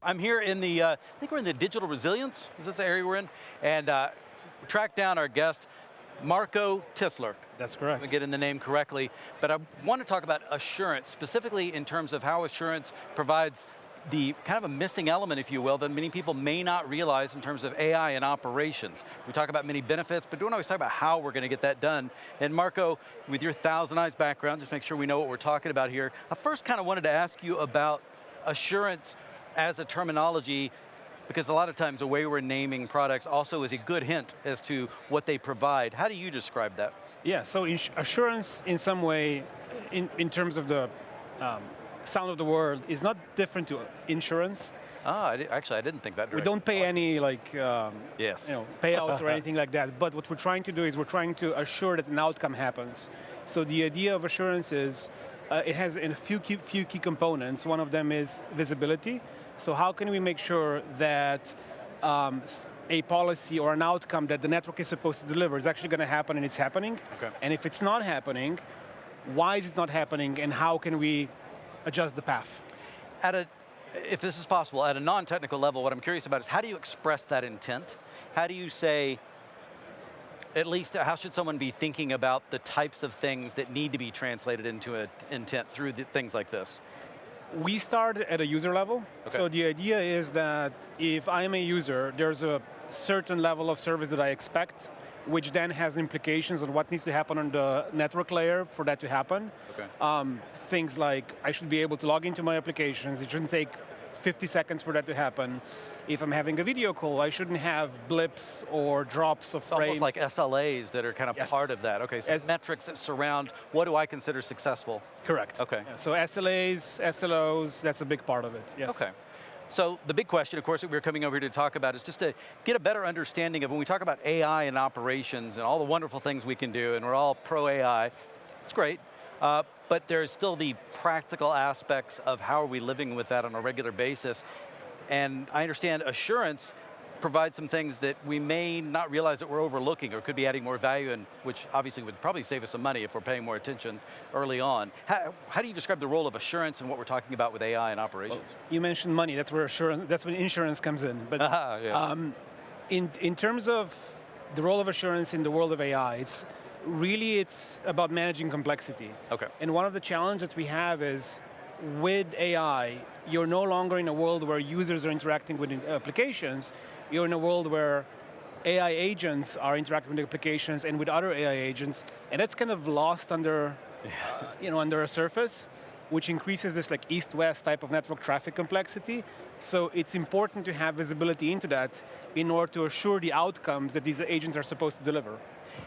I'm here in the, I think we're in the digital resilience, is this the area we're in? And tracked down our guest, Marco Tisler. That's correct. If I get in the name correctly. But I want to talk about assurance, specifically in terms of how assurance provides the kind of a missing element, if you will, that many people may not realize in terms of AI and operations. We talk about many benefits, but don't always talk about how we're going to get that done. And Marco, with your ThousandEyes background, just make sure we know what we're talking about here. I first kind of wanted to ask you about assurance as a terminology, because a lot of times the way we're naming products also is a good hint as to what they provide. How do you describe that? Yeah, so assurance in some way, in terms of the sound of the word, is not different to insurance. Actually, I didn't think that directly. We don't pay any yes. Payouts or anything like that, but what we're trying to do is we're trying to assure that an outcome happens. So the idea of assurance is, it has a few key components. One of them is visibility. So how can we make sure that a policy or an outcome that the network is supposed to deliver is actually going to happen and it's happening? Okay. And if it's not happening, why is it not happening and how can we adjust the path? If this is possible, at a non-technical level, what I'm curious about is how do you express that intent? How do you say, at least how should someone be thinking about the types of things that need to be translated into an intent through things like this? We start at a user level. Okay. So the idea is that if I'm a user, there's a certain level of service that I expect, which then has implications on what needs to happen on the network layer for that to happen. Okay. Things like I should be able to log into my applications. It shouldn't take 50 seconds for that to happen. If I'm having a video call, I shouldn't have blips or drops of frames. Almost like SLAs that are kind of part of that. Okay, so metrics that surround what do I consider successful? Correct. Okay. Yeah, so SLAs, SLOs, that's a big part of it, yes. Okay. So the big question, of course, that we're coming over here to talk about is just to get a better understanding of when we talk about AI and operations and all the wonderful things we can do, and we're all pro-AI, it's great, but there's still the practical aspects of how are we living with that on a regular basis. And I understand assurance provides some things that we may not realize that we're overlooking or could be adding more value, and which obviously would probably save us some money if we're paying more attention early on. How do you describe the role of assurance and what we're talking about with AI and operations? Well, you mentioned money, that's where insurance comes in. But yeah. in terms of the role of assurance in the world of AI, it's about managing complexity. Okay. And one of the challenges that we have is, with AI, you're no longer in a world where users are interacting with applications, you're in a world where AI agents are interacting with applications and with other AI agents, and that's kind of lost under, under a surface, which increases this like east-west type of network traffic complexity. So it's important to have visibility into that in order to assure the outcomes that these agents are supposed to deliver.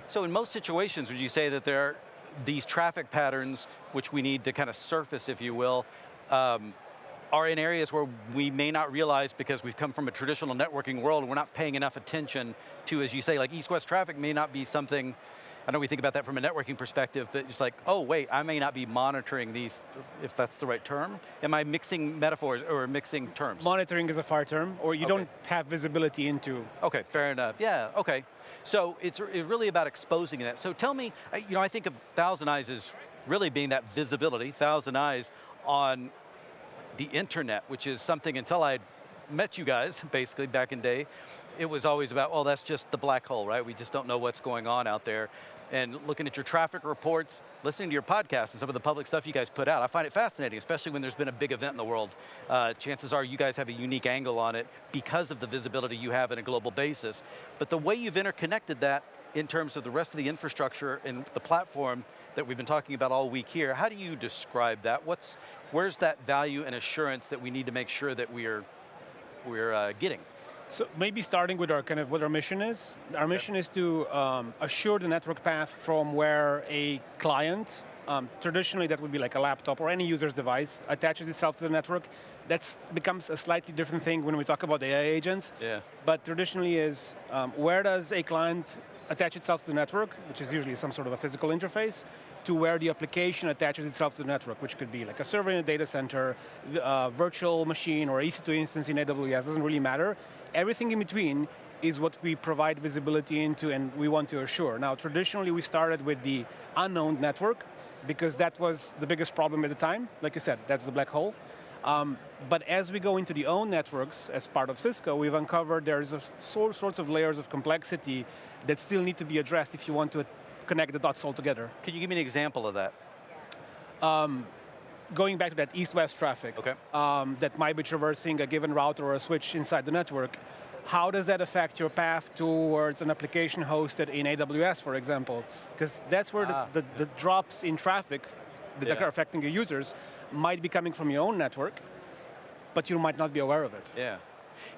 So in most situations, would you say that there are these traffic patterns, which we need to kind of surface, if you will, are in areas where we may not realize because we've come from a traditional networking world and we're not paying enough attention to, as you say, like east-west traffic may not be something, I know we think about that from a networking perspective, but it's like, oh wait, I may not be monitoring these, if that's the right term. Am I mixing metaphors or mixing terms? Monitoring is a far term, or you don't have visibility into. Okay, fair enough, yeah, okay. So it's really about exposing that. So tell me, I think of ThousandEyes as really being that visibility, ThousandEyes on the internet, which is something until I met you guys, basically back in day, it was always about, well, that's just the black hole, right? We just don't know what's going on out there. And looking at your traffic reports, listening to your podcast and some of the public stuff you guys put out, I find it fascinating, especially when there's been a big event in the world. Chances are you guys have a unique angle on it because of the visibility you have on a global basis. But the way you've interconnected that in terms of the rest of the infrastructure and the platform that we've been talking about all week here, how do you describe that? Where's that value and assurance that we need to make sure that we're getting? So maybe starting with what our mission is. Our mission is to assure the network path from where a client, traditionally that would be like a laptop or any user's device, attaches itself to the network. That becomes a slightly different thing when we talk about AI agents. Yeah. But traditionally is, where does a client attach itself to the network, which is usually some sort of a physical interface, to where the application attaches itself to the network, which could be like a server in a data center, a virtual machine, or EC2 instance in AWS, doesn't really matter. Everything in between is what we provide visibility into and we want to assure. Now, traditionally we started with the unknown network because that was the biggest problem at the time. Like you said, that's the black hole. But as we go into the own networks, as part of Cisco, we've uncovered there's sorts of layers of complexity that still need to be addressed if you want to connect the dots all together. Can you give me an example of that? Going back to that east-west traffic Okay. that might be traversing a given router or a switch inside the network, how does that affect your path towards an application hosted in AWS, for example? Because that's where the drops in traffic that are affecting your users might be coming from your own network, but you might not be aware of it. Yeah.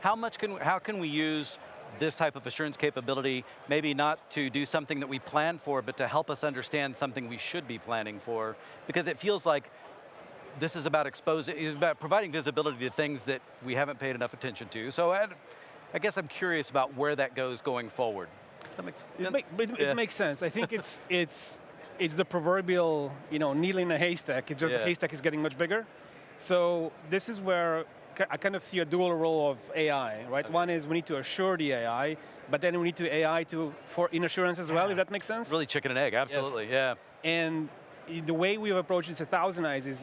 How can we use this type of assurance capability, maybe not to do something that we plan for, but to help us understand something we should be planning for? Because it feels like this is about providing visibility to things that we haven't paid enough attention to. So I guess I'm curious about where that goes going forward. Does that make sense? It makes sense. I think it's the proverbial, needle in a haystack. It's just the haystack is getting much bigger. So this is where I kind of see a dual role of AI, right? Okay. One is we need to assure the AI, but then we need to AI in assurance as well, if that makes sense. Really chicken and egg, absolutely, yes. Yeah. And the way we've approached this at ThousandEyes is,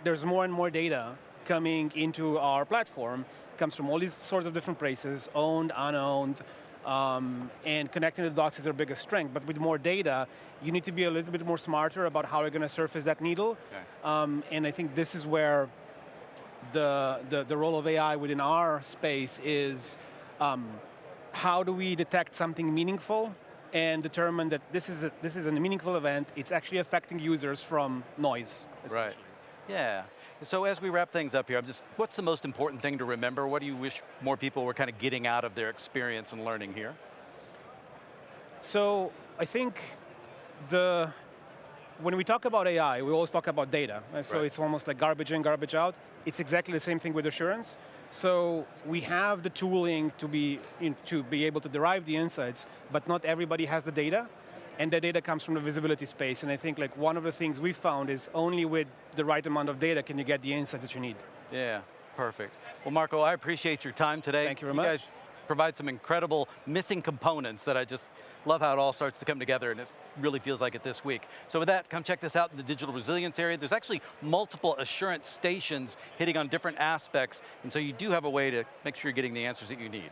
there's more and more data coming into our platform. It comes from all these sorts of different places, owned, unowned, and connecting the dots is our biggest strength. But with more data, you need to be a little bit more smarter about how you're going to surface that needle. Okay. And I think this is where the role of AI within our space is how do we detect something meaningful and determine that this is a meaningful event, it's actually affecting users from noise, essentially. Right, yeah. So as we wrap things up here, what's the most important thing to remember? What do you wish more people were kind of getting out of their experience and learning here? So I think when we talk about AI, we always talk about data. So It's almost like garbage in, garbage out. It's exactly the same thing with assurance. So we have the tooling to be able to derive the insights, but not everybody has the data. And the data comes from the visibility space. And I think one of the things we found is only with the right amount of data can you get the insight that you need. Yeah, perfect. Well, Marco, I appreciate your time today. Thank you very much. You guys provide some incredible missing components that I just love how it all starts to come together, and it really feels like it this week. So with that, come check this out in the digital resilience area. There's actually multiple assurance stations hitting on different aspects, and so you do have a way to make sure you're getting the answers that you need.